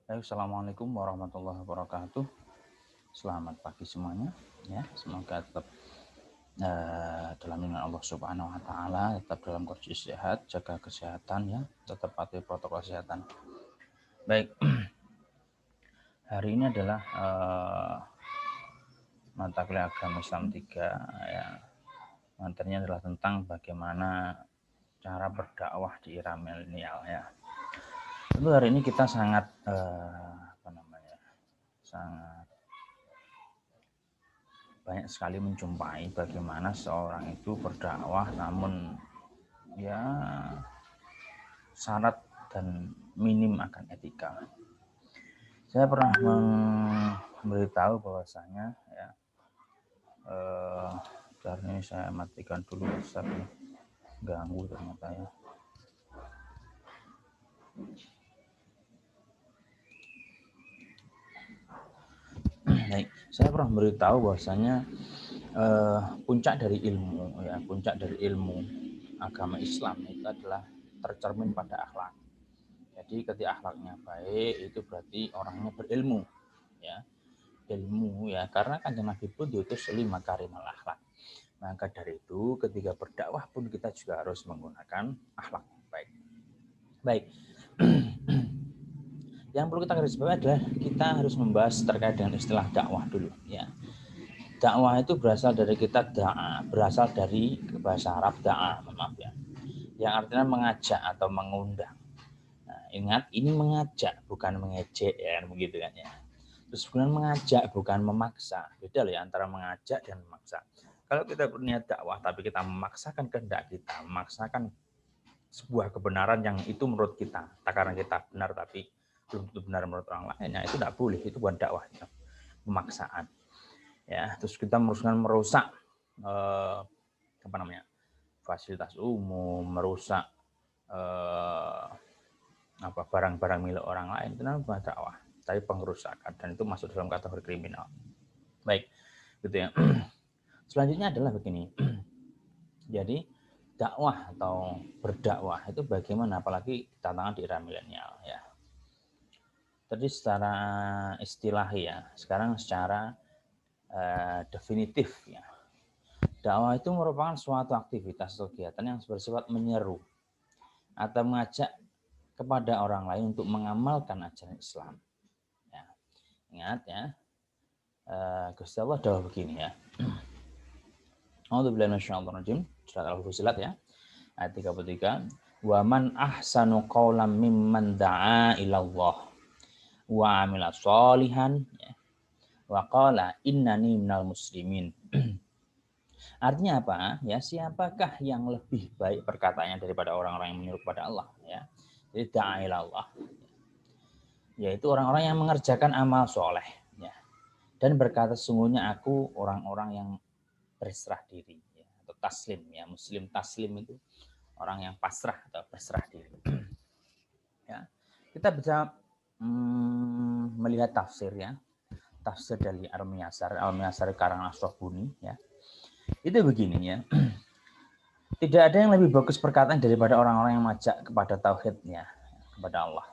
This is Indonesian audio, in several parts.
Assalamualaikum warahmatullahi wabarakatuh. Selamat pagi semuanya. Ya, semoga tetap dalam lindungan Allah Subhanahu Wa Taala, tetap dalam kondisi sehat, jaga kesehatan ya, tetap patuhi protokol kesehatan. Baik, hari ini adalah mata kuliah agama Islam 3 ya. Materinya adalah tentang bagaimana cara berdakwah di era milenial ya. Tentu hari ini kita sangat sangat banyak sekali menjumpai bagaimana seorang itu berdakwah namun ya syarat dan minim akan etika. Saya pernah memberitahu bahwasanya ya ini saya matikan dulu WhatsApp nih, ganggu ternyata ya. Baik, saya pernah memberitahu bahwasanya puncak dari ilmu agama Islam itu adalah tercermin pada akhlak. Jadi ketika akhlaknya baik itu berarti orangnya berilmu ya. Ilmu ya, karena kan Nabi pun diutus 5 karimal akhlak. Maka dari itu ketika berdakwah pun kita juga harus menggunakan akhlak yang baik. Baik. Yang perlu kita garis bawahi adalah kita harus membahas terkait dengan istilah dakwah dulu ya. Dakwah itu berasal dari kita da'a, berasal dari bahasa Arab da'a, maaf ya. Yang artinya mengajak atau mengundang. Nah, ingat ini mengajak bukan mengejek ya, begitu kan ya. Terus kemudian mengajak bukan memaksa. Beda loh ya antara mengajak dan memaksa. Kalau kita berniat dakwah tapi kita memaksakan kehendak kita, memaksakan sebuah kebenaran yang itu menurut kita, takaran kita benar tapi belum tentu benar menurut orang lain, ya itu tidak boleh, itu bukan dakwah, itu pemaksaan. Ya, terus kita merusak fasilitas umum, merusak barang-barang milik orang lain, itu namanya dakwah, tapi pengerusakan, dan itu masuk dalam kategori kriminal. Baik, gitu ya. Selanjutnya adalah begini. Jadi dakwah atau berdakwah itu bagaimana, apalagi tantangan di era milenial ya. Tadi secara istilah ya, sekarang secara definitif ya. Dakwah itu merupakan suatu aktivitas atau kegiatan yang bersifat menyeru atau mengajak kepada orang lain untuk mengamalkan ajaran Islam. Ya. Ingat ya, Gusti Allah adalah begini ya. A'udzubillahi minasyaitonir surat Al-Fussilat ya, ayat 33. Wa man ahsanu qawlan mimman da'a ilallah wa amila sholihan ya. Wa qala innani minal muslimin. Artinya apa? Ya, siapakah yang lebih baik perkataannya daripada orang-orang yang menyeru kepada Allah ya. Jadi da'a ilallah, yaitu orang-orang yang mengerjakan amal soleh ya, dan berkata sungguhnya aku orang-orang yang berserah diri ya, atau taslim ya. Muslim taslim itu orang yang pasrah atau berserah diri. Ya, kita bisa melihat tafsir ya, tafsir dari Al-Miyasar karangan Asy-Syaibuni ya. Itu begini ya. Tidak ada yang lebih bagus perkataan daripada orang-orang yang mengajak kepada tauhidnya, kepada Allah,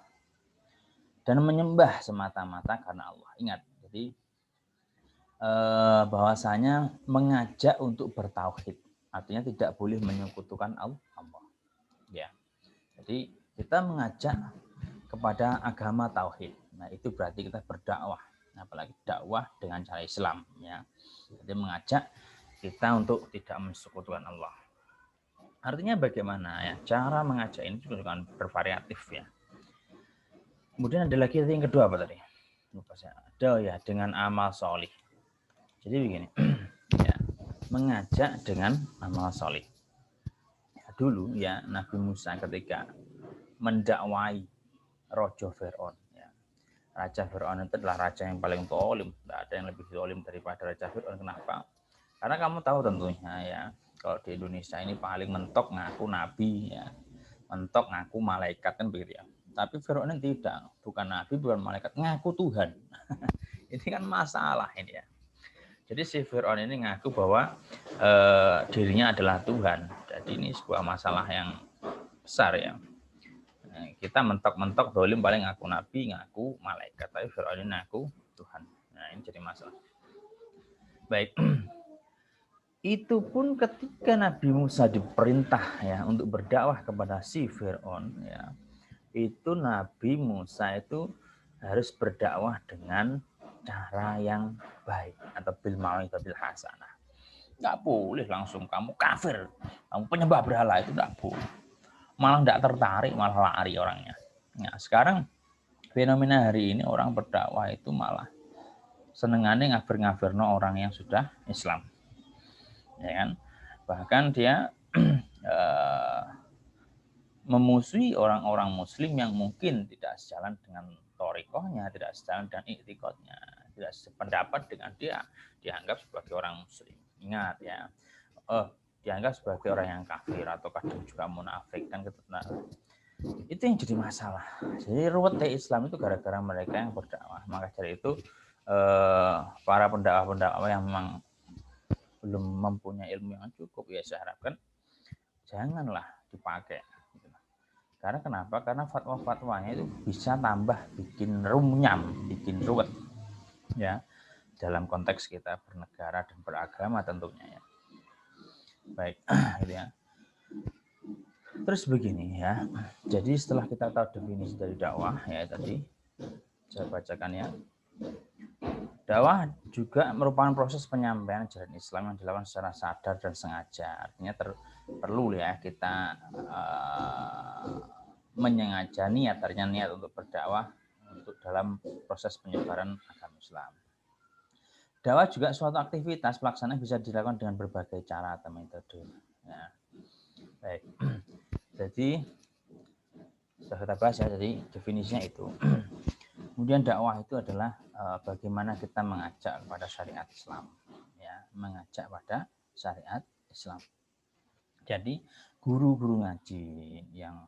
dan menyembah semata-mata karena Allah. Ingat, jadi bahwasanya mengajak untuk bertauhid, artinya tidak boleh menyekutukan Allah. Ya. Jadi kita mengajak kepada agama tauhid. Nah, itu berarti kita berdakwah, apalagi dakwah dengan cara Islam ya. Jadi mengajak kita untuk tidak mensekutukan Allah. Artinya bagaimana ya? Cara mengajak ini juga bervariatif ya. Kemudian ada lagi yang kedua apa tadi? Lupa saya. Ada ya, dengan amal solih. Jadi begini, ya, mengajak dengan amal solih. Ya, dulu ya Nabi Musa ketika mendakwai Raja Fir'aun. Ya. Raja Fir'aun itu adalah raja yang paling zalim. Tidak ada yang lebih zalim daripada Raja Fir'aun. Kenapa? Karena kamu tahu tentunya ya, kalau di Indonesia ini paling mentok ngaku nabi ya, mentok ngaku malaikat kan begitu ya. Tapi Fir'aun ini tidak, bukan nabi, bukan malaikat, ngaku Tuhan. Ini kan masalah ini ya. Jadi si Fir'aun ini ngaku bahwa dirinya adalah Tuhan. Jadi ini sebuah masalah yang besar ya. Kita mentok-mentok dolim paling ngaku nabi, ngaku malaikat, tapi Fir'aun ini ngaku Tuhan. Nah ini jadi masalah. Baik. Itu pun ketika Nabi Musa diperintah ya untuk berdakwah kepada si Fir'aun ya, itu Nabi Musa itu harus berdakwah dengan cara yang baik atau bil mau'izatil hasanah. Nggak boleh langsung kamu kafir, kamu penyembah berhala, itu nggak boleh. Malah nggak tertarik, malah lari orangnya. Nah, sekarang fenomena hari ini orang berdakwah itu malah senengannya ngafir-ngafirno orang yang sudah Islam. Ya kan? Bahkan dia memusuhi orang-orang muslim yang mungkin tidak sejalan dengan torikohnya, tidak sejalan dengan iktikadnya, tidak sependapat dengan dia, dianggap sebagai orang muslim. Ingat ya, dianggap sebagai orang yang kafir atau kadang juga munafik kan gitu. Nah, itu yang jadi masalah. Jadi ruwet Islam itu gara-gara mereka yang berdakwah. Maka dari itu para pendakwah-pendakwah yang memang belum mempunyai ilmu yang cukup, ya saya harapkan janganlah dipakai. Karena kenapa? Karena fatwa-fatwanya itu bisa tambah bikin runyam, bikin ruwet, ya dalam konteks kita bernegara dan beragama tentunya ya. Baik, gitu ya. Terus begini ya. Jadi setelah kita tahu definisi dari dakwah ya tadi, saya bacakan ya. Dakwah juga merupakan proses penyampaian ajaran Islam yang dilakukan secara sadar dan sengaja. Artinya perlu ya kita menyengaja niat, artinya niat untuk berdakwah untuk dalam proses penyebaran agama Islam. Dakwah juga suatu aktivitas pelaksanaan bisa dilakukan dengan berbagai cara atau metode. Ya. Baik. Jadi sudah kita bahas ya, jadi definisinya itu. Kemudian dakwah itu adalah bagaimana kita mengajak kepada syariat Islam, ya, mengajak pada syariat Islam. Jadi guru-guru ngaji yang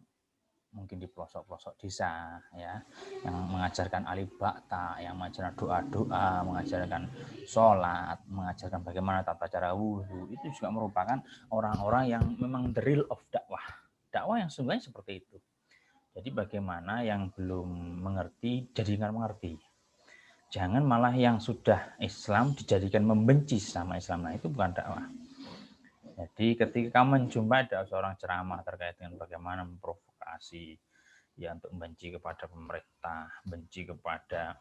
mungkin di pelosok-pelosok desa ya, yang mengajarkan alif ba'ta, yang mengajarkan doa-doa, mengajarkan sholat, mengajarkan bagaimana tata cara wudhu, itu juga merupakan orang-orang yang memang the real of dakwah. Dakwah yang sebenarnya seperti itu. Jadi bagaimana yang belum mengerti jadikan mengerti. Jangan malah yang sudah Islam dijadikan membenci sama Islam. Nah itu bukan dakwah. Jadi ketika kamu menjumpai ada seorang ceramah terkait dengan bagaimana memprovokasi ya untuk benci kepada pemerintah, benci kepada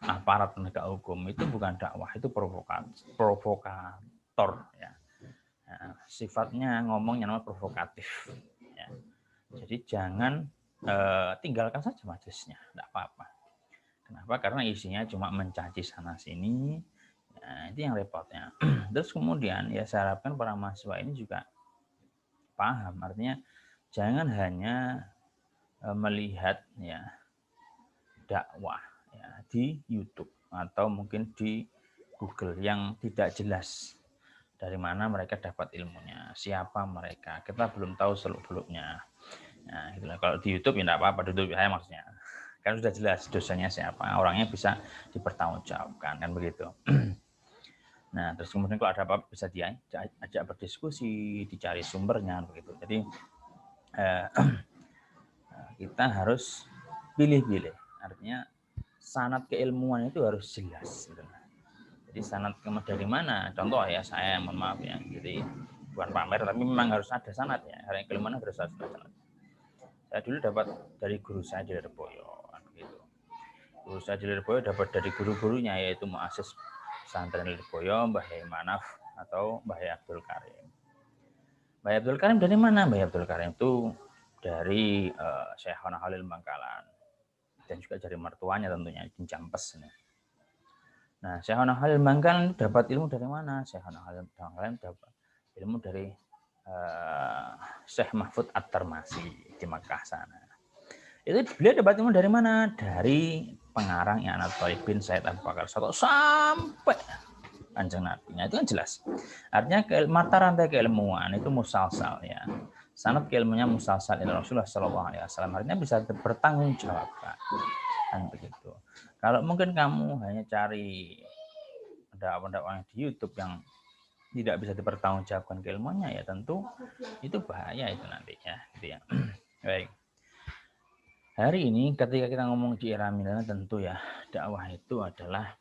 aparat penegak hukum, itu bukan dakwah, itu provokator ya. Nah, sifatnya ngomongnya namanya provokatif ya. Jadi jangan tinggalkan saja majelisnya, tidak apa-apa. Kenapa? Karena isinya cuma mencaci sana sini. Nah, itu yang repotnya. Terus kemudian ya saya harapkan para mahasiswa ini juga paham, artinya jangan hanya melihat ya dakwah ya di YouTube atau mungkin di Google yang tidak jelas dari mana mereka dapat ilmunya, siapa mereka, kita belum tahu seluk-beluknya. Nah, gitu. Kalau di YouTube ya tidak apa-apa, di YouTube saya maksudnya kan sudah jelas dosanya siapa, orangnya bisa dipertanggungjawabkan kan begitu. Nah, terus kemudian kalau ada apa-apa bisa diajak berdiskusi, dicari sumbernya begitu. Jadi kita harus pilih-pilih. Artinya sanad keilmuan itu harus jelas. Gitu. Jadi sanad dari mana? Contoh ya saya, mohon maaf ya. Jadi bukan pamer, tapi memang harus ada sanad ya. Karena keilmuan harus ada sanad. Saya dulu dapat dari guru saya di Lirboyo, gitu. Guru saya di Lirboyo dapat dari guru-gurunya yaitu muassis pesantren Lirboyo, Mbah Yai Manaf atau Mbah Yai Abdul Karim. Mbah Yai Abdul Karim dari mana? Mbah Yai Abdul Karim itu dari Syekhona Khalil Bangkalan dan juga dari mertuanya tentunya di Jampes. Nah, Syekhona Khalil Bangkalan dapat ilmu dari mana? Syekhona Khalil Bangkalan dapat ilmu dari Syekh Mahfud At-Tarmasi di Makkah sana. Itu beliau dapat ilmu dari mana? Dari pengarang I'anatul Thalibin Said Abu Bakar Shatto sampai Kanjeng Nabi. Nah, itu kan jelas. Artinya mata rantai keilmuan itu musalsal ya. Sanad keilmuannya musalsal ila Rasulullah sallallahu alaihi wasallam. Artinya bisa bertanggung jawab. Kan begitu. Kalau mungkin kamu hanya cari dakwah-dakwah di YouTube yang tidak bisa dipertanggungjawabkan keilmuannya, ya tentu itu bahaya itu nantinya, gitu ya. Baik. Hari ini ketika kita ngomong di era milenial, tentu ya dakwah itu adalah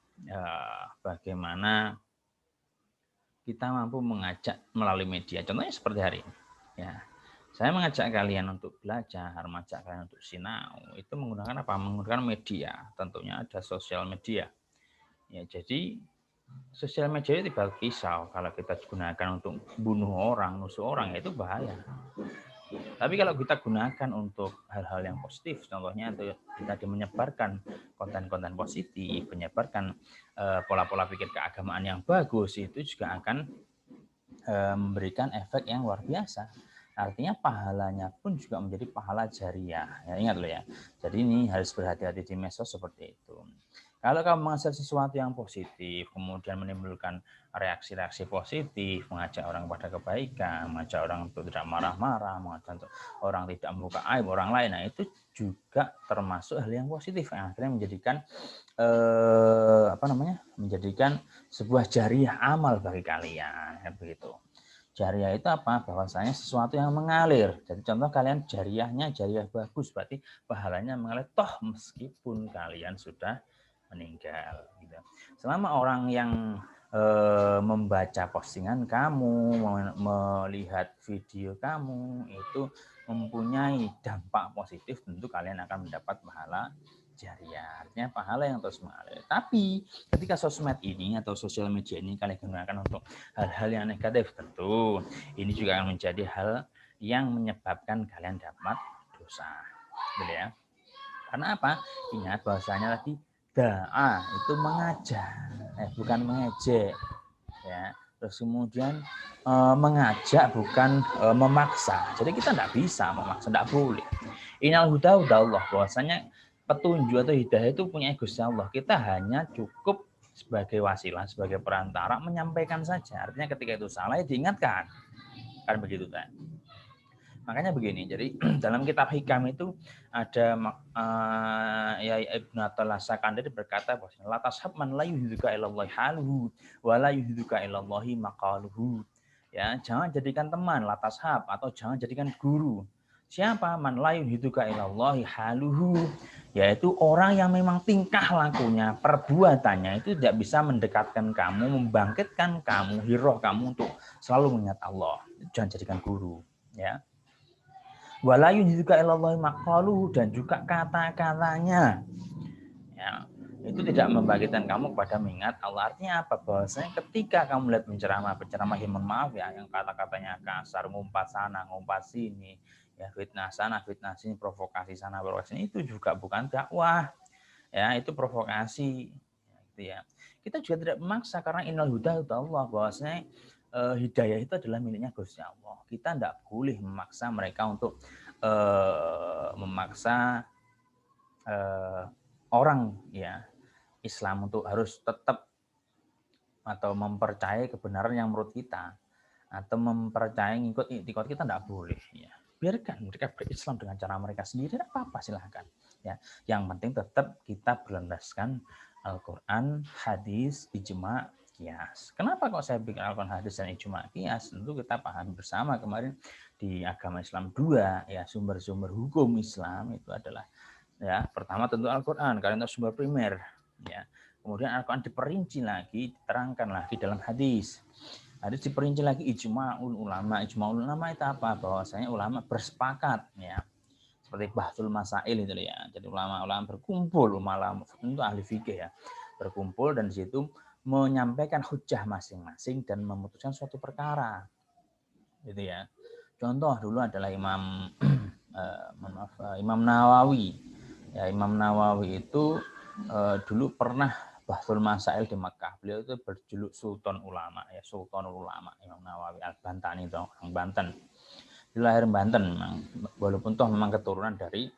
bagaimana kita mampu mengajak melalui media. Contohnya seperti hari ini. Ya, saya mengajak kalian untuk belajar, mengajak kalian untuk sinau. Itu menggunakan apa? Menggunakan media. Tentunya ada sosial media. Ya, jadi sosial media itu tiba pisau. Kalau kita gunakan untuk bunuh orang, nusuk orang, itu bahaya. Tapi kalau kita gunakan untuk hal-hal yang positif, contohnya itu kita menyebarkan konten-konten positif, menyebarkan pola-pola pikir keagamaan yang bagus, itu juga akan memberikan efek yang luar biasa. Artinya pahalanya pun juga menjadi pahala jariah. Ya, ingat loh ya. Jadi ini harus berhati-hati di medsos seperti itu. Kalau kamu menghasilkan sesuatu yang positif, kemudian menimbulkan reaksi-reaksi positif, mengajak orang pada kebaikan, mengajak orang untuk tidak marah-marah, mengajak orang tidak membuka aib orang lain, nah itu juga termasuk hal yang positif yang akhirnya menjadikan menjadikan sebuah jariah amal bagi kalian, begitu. Jariah itu apa? Bahwasanya sesuatu yang mengalir. Jadi contoh kalian jariahnya jariah bagus, berarti pahalanya mengalir toh meskipun kalian sudah meninggal. Gitu. Selama orang yang membaca postingan kamu, melihat video kamu, itu mempunyai dampak positif, tentu kalian akan mendapat pahala jariah, artinya pahala yang terus mengalir. Tapi ketika sosmed ini atau sosial media ini kalian gunakan untuk hal-hal yang negatif, tentu ini juga akan menjadi hal yang menyebabkan kalian dapat dosa, gitu ya. Karena apa? Ingat bahwasanya tadi da'a itu mengajar, bukan mengejek, ya. Terus kemudian mengajak bukan memaksa. Jadi kita tidak bisa memaksa, tidak boleh. Innal huda hudallah, bahwasanya petunjuk atau hidayah itu punya Gusti Allah. Kita hanya cukup sebagai wasilah, sebagai perantara menyampaikan saja. Artinya ketika itu salah ya diingatkan. Kan begitu kan. Makanya begini, jadi dalam kitab Hikam itu ada ya Ibnu Athaillah Sakandari berkata bahwa la tashab man la yuhidzuka ilallahi haluhu wa la yuhidzuka ilallahi maqaluhu. Ya, jangan jadikan teman la tashab atau jangan jadikan guru. Siapa? Man la yuhidzuka ilallahi haluhu, yaitu orang yang memang tingkah lakunya, perbuatannya itu tidak bisa mendekatkan kamu, membangkitkan kamu, hiroh kamu untuk selalu mengingat Allah. Jangan jadikan guru, ya. Walayun juga ilallahi maqaluhu, dan juga kata-katanya, ya, itu tidak membangkitkan kamu kepada mengingat Allah. Artinya apa? Bahwasanya ketika kamu melihat penceramah yang maaf ya, yang kata-katanya kasar, ngumpat sana, ngumpat sini, ya, fitnah sana, fitnah sini, provokasi sana, provokasi sini, itu juga bukan dakwah, ya, itu provokasi, gitu ya. Kita juga tidak memaksa, karena innal huda Allah, bahwasanya hidayah itu adalah miliknya Gusti Allah. Kita tidak boleh memaksa mereka untuk memaksa orang ya Islam untuk harus tetap atau mempercayai kebenaran yang menurut kita, atau mempercayai ngikut iktikad kita, tidak boleh ya. Biarkan mereka berislam dengan cara mereka sendiri, tidak apa-apa, silahkan ya. Yang penting tetap kita berlandaskan Al-Quran, hadis, ijma, kias. Kenapa kok saya bikin Al-Quran, hadis, dan ijma, kias? Tentu kita paham bersama kemarin di agama Islam 2 ya, sumber-sumber hukum Islam itu adalah ya, pertama tentu Al-Quran, karena itu sumber primer ya. Kemudian Al-Quran diperinci lagi, diterangkan lagi dalam hadis. Hadis diperinci lagi ijma'ul ulama. Ijma'ul ulama itu apa? Bahwasanya ulama bersepakat ya. Seperti bahtul masail itu ya. Jadi ulama-ulama berkumpul, ulama itu ahli fikih ya. Berkumpul dan di situ menyampaikan hujah masing-masing dan memutuskan suatu perkara. Gitu ya. Contoh dulu adalah Imam Nawawi. Ya, Imam Nawawi itu dulu pernah bahtul masail di Mekah. Beliau itu berjuluk Sultan Ulama ya, Sultanul Ulama, Imam Nawawi Al-Bantani itu orang Banten. Dia lahir Banten memang, walaupun toh memang keturunan dari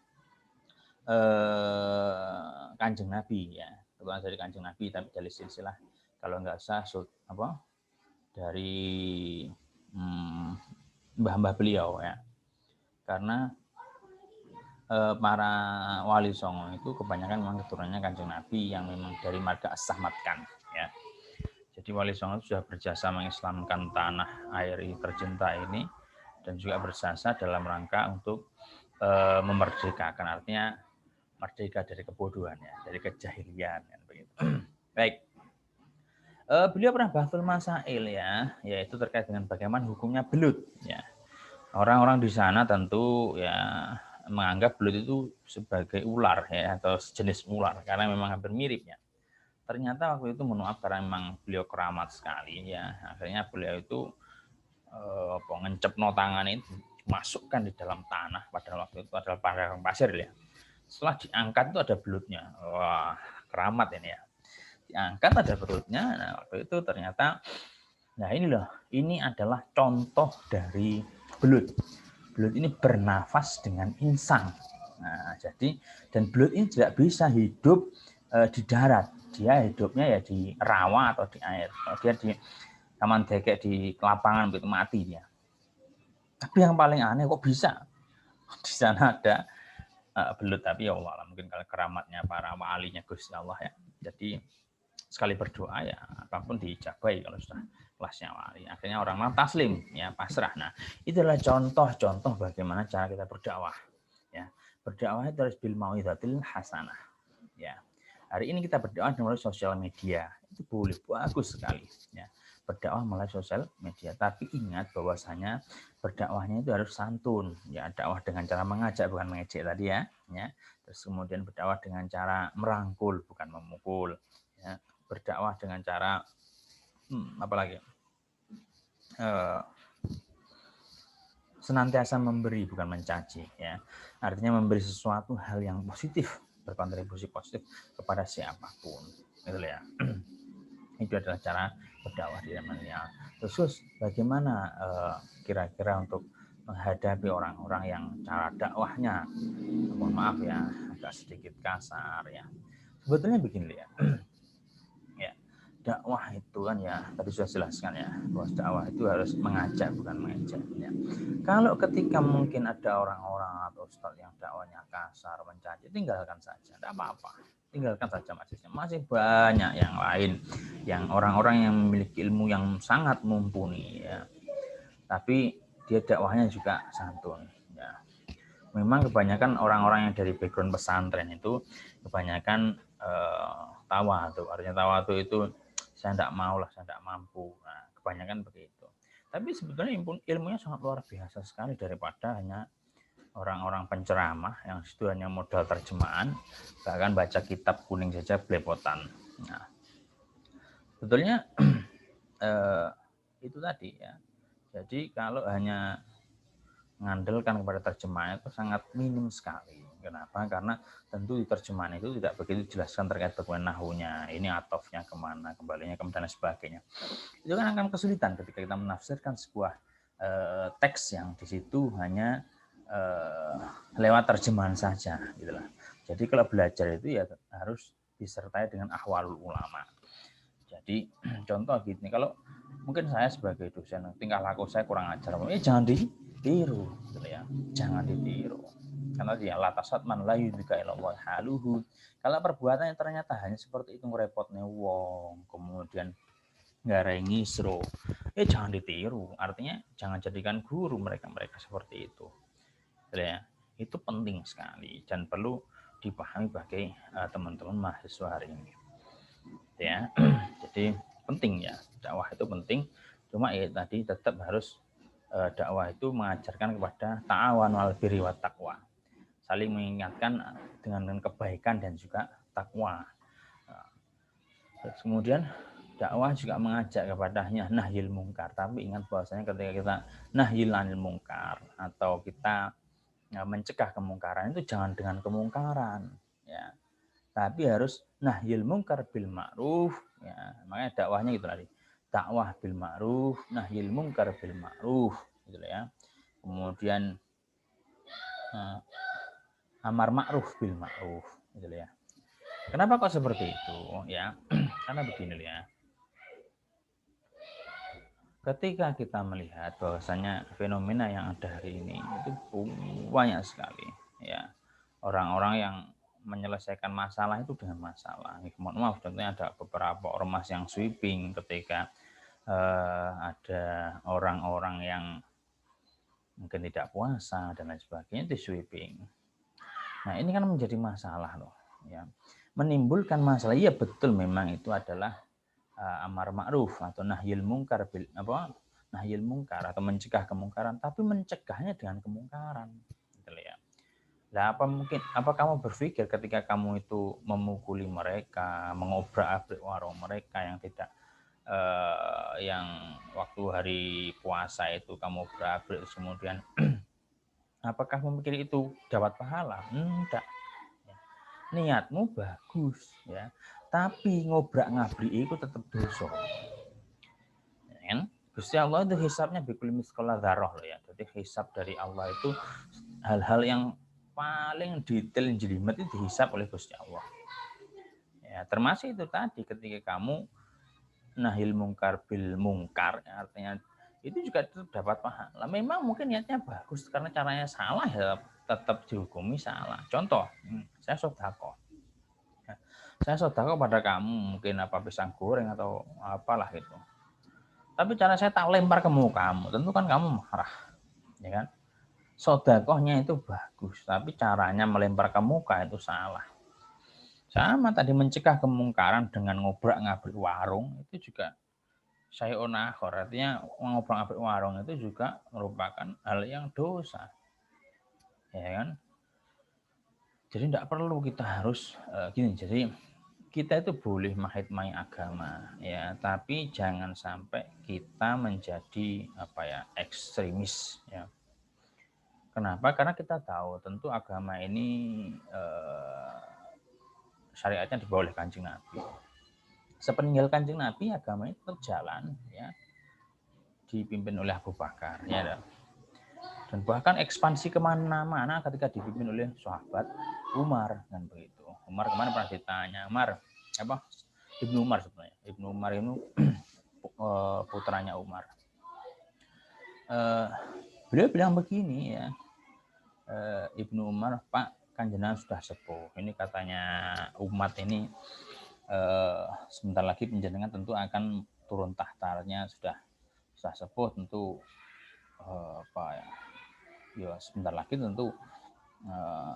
Kanjeng Nabi ya, keturunan dari Kanjeng Nabi, tapi dari silsilah kalau nggak usah dari mbah-mbah beliau ya. Karena para wali songo itu kebanyakan memang keturunannya Kanjeng Nabi yang memang dari marga As-Sahmadkan ya. Jadi Wali Songo sudah berjasa mengislamkan tanah air tercinta ini dan juga berjasa dalam rangka untuk memerdekakan, artinya merdeka dari kebodohan ya, dari kejahilian kan begitu. Baik. Beliau pernah bahtul masail ya, yaitu terkait dengan bagaimana hukumnya belut ya. Orang-orang di sana tentu ya menganggap belut itu sebagai ular ya, atau sejenis ular karena memang hampir mirip ya. Ternyata waktu itu mohon karena memang beliau keramat sekali ya, akhirnya beliau itu ngencepno tangan itu masukkan di dalam tanah, padahal waktu itu adalah padang pasir ya. Setelah diangkat itu ada belutnya, wah keramat ini ya. Diangkat ada belutnya, nah waktu itu ternyata, nah ini loh, ini adalah contoh dari belut. Belut ini bernafas dengan insang. Nah jadi, dan belut ini tidak bisa hidup di darat, dia hidupnya ya di rawa atau di air. Kalau dia di taman dekek di lapangan begitu mati dia. Tapi yang paling aneh kok bisa di sana ada belut, tapi ya Allah mungkin kalau keramatnya para walinya Gusti Allah ya. Jadi sekali berdoa ya apapun diijabai kalau sudah kelasnya wali. Akhirnya orang taslim ya, pasrah. Nah, itu adalah contoh-contoh bagaimana cara kita berdakwah. Ya, berdakwah itu harus bil mau'izatil hasanah. Ya. Hari ini kita berdakwah melalui sosial media. Itu boleh, bagus sekali ya. Berdakwah melalui sosial media, tapi ingat bahwasanya berdakwahnya itu harus santun ya, dakwah dengan cara mengajak bukan mengejek tadi ya. Terus kemudian berdakwah dengan cara merangkul bukan memukul ya. Berdakwah dengan cara apalagi senantiasa memberi bukan mencaci ya, artinya memberi sesuatu hal yang positif, berkontribusi positif kepada siapapun gitu ya. Itu adalah cara berdakwah di zamannya. Terus bagaimana kira-kira untuk menghadapi orang-orang yang cara dakwahnya mohon maaf ya agak sedikit kasar ya. Sebetulnya begini ya. Ya, dakwah itu kan ya tadi sudah jelaskan ya, bahwa dakwah itu harus mengajak bukan mengejek ya. Kalau ketika mungkin ada orang-orang atau ustadz yang dakwahnya kasar, mencaci, tinggalkan saja, tidak apa-apa, tinggalkan saja majelisnya. Masih banyak yang lain, yang orang-orang yang memiliki ilmu yang sangat mumpuni ya, tapi dia dakwahnya juga santun ya. Memang kebanyakan orang-orang yang dari background pesantren itu kebanyakan tawadu, artinya tawadu itu saya tidak mau lah, saya tidak mampu. Nah, kebanyakan begitu. Tapi sebetulnya ilmunya sangat luar biasa sekali daripada hanya orang-orang penceramah yang itu hanya modal terjemahan, bahkan baca kitab kuning saja belepotan. Nah, sebetulnya itu tadi ya. Jadi kalau hanya mengandalkan kepada terjemahan itu sangat minim sekali. Kenapa? Karena tentu di terjemahan itu tidak begitu dijelaskan terkait bagaimana nahunya, ini atofnya kemana, kembalinya kemana dan sebagainya. Itu kan akan kesulitan ketika kita menafsirkan sebuah teks yang di situ hanya lewat terjemahan saja, gitulah. Jadi kalau belajar itu ya harus disertai dengan ahwalul ulama. Jadi contoh gini, kalau mungkin saya sebagai dosen tingkah laku saya kurang ajar, jangan ditiru gitu ya, jangan ditiru, karena dia latasat man la yudhika ilallah haluhu. Kalau perbuatannya ternyata hanya seperti itu, ngerepotnya wong, kemudian ngarai ngisro, jangan ditiru, artinya jangan jadikan guru mereka seperti itu gitu ya. Itu penting sekali dan perlu dipahami bagi teman-teman mahasiswa hari ini ya. Jadi penting ya, dakwah itu penting, cuma ya tadi tetap harus dakwah itu mengajarkan kepada ta'awun 'alal birri wat taqwa, saling mengingatkan dengan kebaikan dan juga takwa. Terus kemudian dakwah juga mengajak kepadanya nahyil mungkar, tapi ingat bahwasanya ketika kita nahyil anil mungkar atau kita mencegah kemungkaran itu jangan dengan kemungkaran ya, tapi harus nahyil mungkar bil ma'ruf ya. Makanya dakwahnya gitu tadi, dakwah bil ma'ruf, nahyil mungkar bil ma'ruf gitu ya. Kemudian amar ma'ruf bil ma'ruf gitu ya. Kenapa kok seperti itu ya? Karena begini ya. Ketika kita melihat bahwasanya fenomena yang ada hari ini itu banyak sekali ya, orang-orang yang menyelesaikan masalah itu dengan masalah. Mohon maaf, contohnya ada beberapa ormas yang sweeping ketika ada orang-orang yang mungkin tidak puasa dan lain sebagainya, di sweeping. Nah ini kan menjadi masalah loh, ya, menimbulkan masalah. Iya betul, memang itu adalah amar ma'ruf atau nahyil mungkar, nahyil mungkar atau mencegah kemungkaran, tapi mencegahnya dengan kemungkaran, gitu ya. Nah, apa kamu berpikir ketika kamu itu memukuli mereka, mengobrak-abrik warung mereka yang tidak yang waktu hari puasa itu kamu obrak-abrik, kemudian apakah memikir itu dapat pahala? Enggak. Niatmu bagus, ya, tapi ngobrak-ngabrik itu tetap dosa. Kan? Gusti Allah itu hisabnya bikul miskola dzarrah loh ya. Jadi hisab dari Allah itu hal-hal yang paling detail jelimet itu dihisab oleh Gusti Allah. Ya, termasuk itu tadi ketika kamu nahil mungkar bil mungkar, ya, artinya itu juga dapat pahala. Memang mungkin niatnya bagus, karena caranya salah ya tetap dihukumi salah. Contoh, saya sedekah. Saya sedekah pada kamu, mungkin apa pisang goreng atau apalah itu. Tapi cara saya tak lempar ke mukamu, tentu kan kamu marah, ya kan? Sedekahnya itu bagus, tapi caranya melempar ke muka itu salah. Sama tadi mencegah kemungkaran dengan ngobrak-ngabrik warung itu juga saya onakhor, artinya ngobrak-ngabrik warung itu juga merupakan hal yang dosa, ya kan? Jadi tidak perlu kita harus gini. Jadi kita itu boleh mahit-mahit agama, ya, tapi jangan sampai kita menjadi ekstremis, ya. Kenapa? Karena kita tahu tentu agama ini syariatnya dibawa oleh Kanjeng Nabi. Sepeninggal Kanjeng Nabi, agama itu tetap jalan, ya, dipimpin oleh Abu Bakar, ya. Dan bahkan ekspansi kemana-mana ketika dipimpin oleh sahabat Umar, dan begitu. Umar kemana pernah ditanya, Ibnu Umar sebenarnya. Ibnu Umar itu putranya Umar. Beliau bilang begini, ya, Ibnu Umar, Pak, kan jenengan sudah sepuh. Ini katanya umat ini sebentar lagi penjenengan tentu akan turun tahtarnya, sudah sepuh, tentu sebentar lagi tentu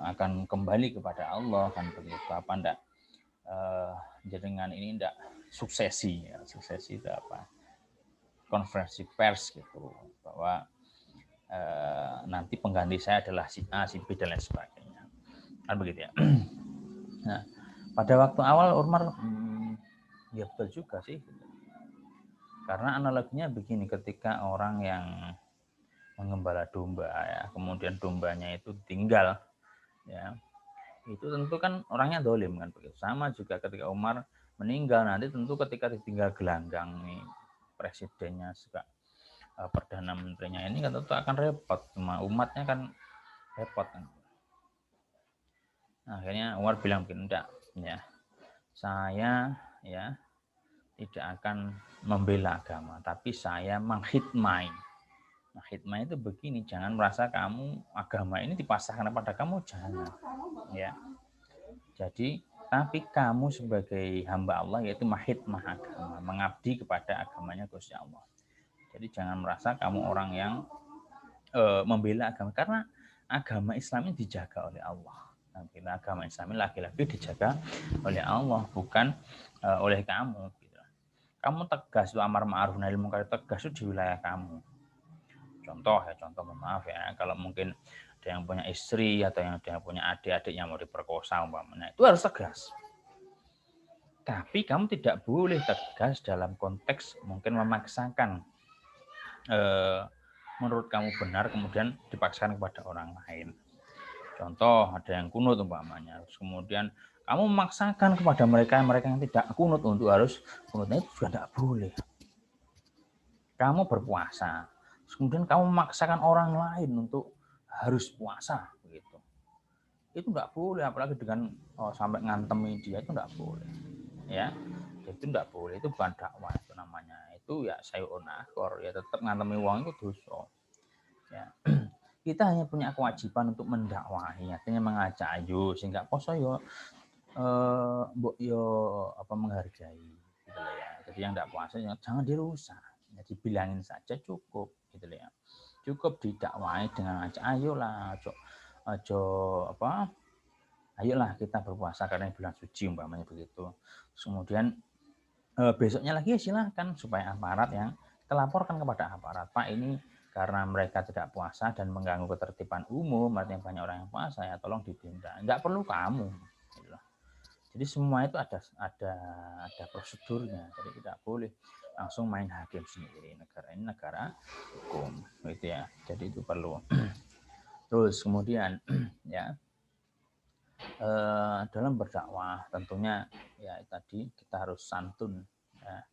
akan kembali kepada Allah, kan begitu. Apa ndak jenengan ini ndak suksesi, ya, suksesi itu apa? Konferensi pers gitu, bahwa nanti pengganti saya adalah si A, si B dan lain sebagainya, kan begitu ya. Nah, pada waktu awal Umar ya betul juga sih, karena analoginya begini, ketika orang yang mengembala domba, ya, kemudian dombanya itu tinggal, ya, itu tentu kan orangnya dolim, kan begitu. Sama juga ketika Umar meninggal, nanti tentu ketika ditinggal gelanggang nih presidennya juga perdana menterinya ini kan tentu akan repot, cuma umatnya kan repot kan. Nah, akhirnya Umar bilang begini, enggak, ya, saya, ya, tidak akan membela agama, tapi saya menghidmai. Nah, hikmah itu begini, jangan merasa kamu agama ini dipasahkan pada kamu, jangan, ya. Jadi, tapi kamu sebagai hamba Allah, yaitu mahidmah agama, mengabdi kepada agamanya Gusti Allah. Jadi jangan merasa kamu orang yang membela agama, karena agama Islam ini dijaga oleh Allah. Nah, agama Islam ini lagi-lagi dijaga oleh Allah, bukan oleh kamu. Gitu. Kamu tegas itu amar ma'ruf nahi munkar, tegas itu di wilayah kamu. Contoh maaf ya, kalau mungkin ada yang punya istri atau yang ada yang punya adik-adik yang mau diperkosa umpamanya, itu harus tegas. Tapi kamu tidak boleh tegas dalam konteks mungkin memaksakan menurut kamu benar kemudian dipaksakan kepada orang lain. Contoh ada yang kunut umpamanya, terus kemudian kamu memaksakan kepada mereka yang tidak kunut untuk harus kunutnya, itu juga tidak boleh. Kamu berpuasa, kemudian kamu memaksakan orang lain untuk harus puasa, begitu. Itu enggak boleh, apalagi dengan sampai ngantemi dia, itu enggak boleh, ya. Itu enggak boleh, itu bukan dakwah itu namanya. Itu ya sayun akhor, ya tetap ngantemi uang itu dosa. Ya. kita hanya punya kewajiban untuk mendakwahi, artinya mengajak ayo sehingga poso yo mbok yo apa menghargai gitu loh ya. Jadi yang tidak puasa ya jangan dirusak. Ya dibilangin saja cukup gitu loh ya. Cukup didakwahi dengan ajak ayolah, aja apa ayolah kita berpuasa karena bulan suci umpamanya begitu. Terus kemudian besoknya lagi silahkan supaya aparat yang kita laporkan kepada aparat, Pak ini karena mereka tidak puasa dan mengganggu ketertiban umum, artinya banyak orang yang puasa ya tolong ditunda. Enggak perlu kamu. Gitu. Jadi semua itu ada prosedurnya. Jadi tidak boleh langsung main hakim sendiri. Negara ini negara hukum, gitu ya. Jadi itu perlu. Terus kemudian ya dalam berdakwah tentunya ya tadi kita harus santun ya.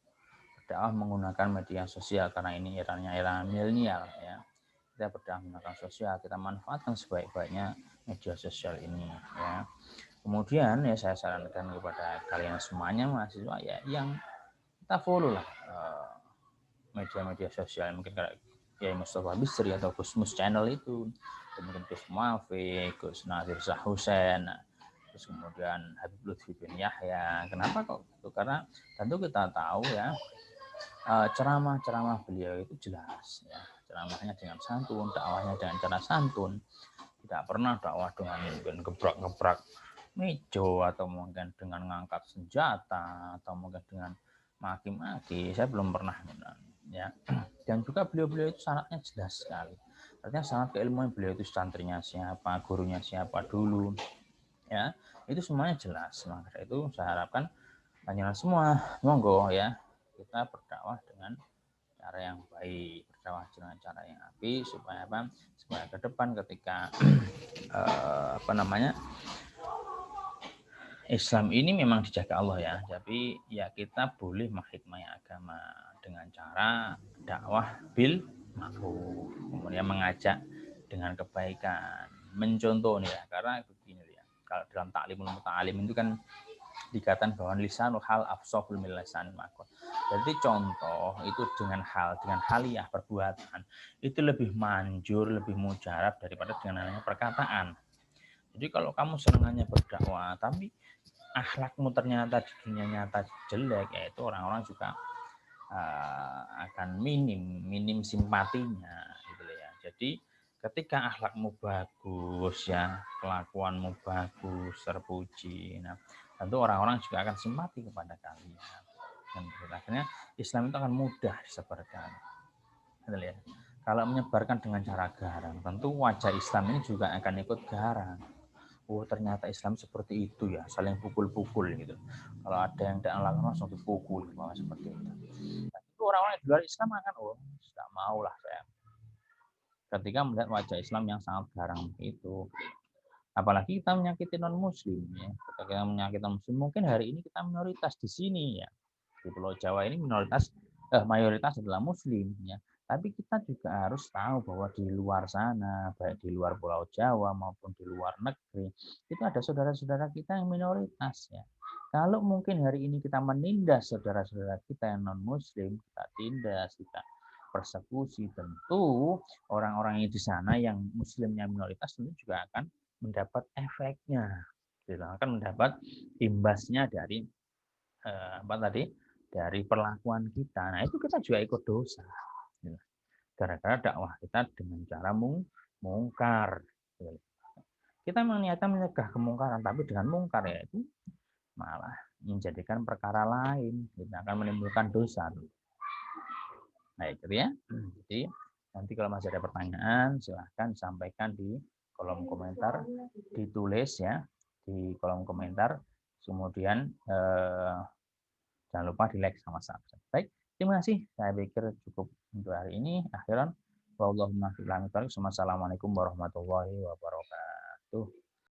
Berdakwah menggunakan media sosial karena ini eranya era milenial ya. Kita berdakwah menggunakan sosial, kita manfaatkan sebaik-baiknya media sosial ini ya. Kemudian ya saya sarankan kepada kalian semuanya mahasiswa ya yang kita follow lah media-media sosial mungkin kayak ya Mustafa Bisri atau Gusmus Channel itu, mungkin Gus Muafiq, Gus Nazir Sahusen, terus kemudian Habib Lutfi bin Yahya. Kenapa kok gitu? Karena tentu kita tahu ya ceramah-ceramah beliau itu jelas ya, ceramahnya dengan santun, dakwahnya dengan cara santun, tidak pernah dakwah dengan mungkin gebrak-gebrak mejo atau mungkin dengan ngangkat senjata atau mungkin dengan maki-maki. Saya belum pernah ya. Dan juga beliau-beliau itu syaratnya jelas sekali. Artinya syarat keilmuan beliau itu santrinya siapa, gurunya siapa dulu, ya itu semuanya jelas. Maka itu saya harapkan panjenengan semua monggo ya kita berdakwah dengan cara yang baik, berdakwah dengan cara yang api supaya apa? Supaya ke depan ketika apa namanya Islam ini memang dijaga Allah ya, tapi ya kita boleh menghikmati agama dengan cara dakwah bil ma'ruf, kemudian mengajak dengan kebaikan, mencontoh nih ya, karena begini ya, kalau dalam taklimul muta'alim itu kan dikatakan bahwa lisanul hal afsahul min lisanil maqal. Jadi contoh itu dengan haliah perbuatan itu lebih manjur, lebih mujarab daripada dengan hanya perkataan. Jadi kalau kamu senangannya berdakwah tapi akhlakmu ternyata di dunia nyata jelek, yaitu orang-orang juga akan minim simpatinya gitu ya. Jadi ketika akhlakmu bagus ya, kelakuanmu bagus, terpuji, nah tentu orang-orang juga akan simpati kepada kalian. Dan akhirnya Islam itu akan mudah disebarkan. Gitu ya. Kalau menyebarkan dengan cara garang, tentu wajah Islam ini juga akan ikut garang. Oh ternyata Islam seperti itu ya, saling pukul-pukul gitu. Kalau ada yang tidak lakukan langsung dipukul, seperti itu. Nah, itu orang-orang di luar Islam akan tidak mau lah saya. Ketika melihat wajah Islam yang sangat garang itu, apalagi kita menyakiti non Muslim ya. Ketika kita menyakiti non Muslim, mungkin hari ini kita minoritas di sini ya. Di Pulau Jawa ini mayoritas adalah Muslim ya. Tapi kita juga harus tahu bahwa di luar sana, baik di luar Pulau Jawa maupun di luar negeri, itu ada saudara-saudara kita yang minoritas ya. Kalau mungkin hari ini kita menindas saudara-saudara kita yang non-Muslim, kita tindas, kita persekusi, tentu orang-orang yang di sana yang Muslimnya minoritas tentu juga akan mendapat efeknya, akan mendapat imbasnya dari apa tadi? Dari perlakuan kita. Nah, itu kita juga ikut dosa. Gara-gara dakwah kita dengan cara mungkar. Kita niatnya mencegah kemungkaran, tapi dengan mungkar ya itu malah menjadikan perkara lain. Kita akan menimbulkan dosa. Nah, itu ya. Jadi, nanti kalau masih ada pertanyaan, silahkan sampaikan di kolom komentar, ditulis ya di kolom komentar. Kemudian jangan lupa di like sama subscribe. Baik, terima kasih. Saya pikir cukup untuk hari ini. Akhiran, wassalamualaikum warahmatullahi wabarakatuh.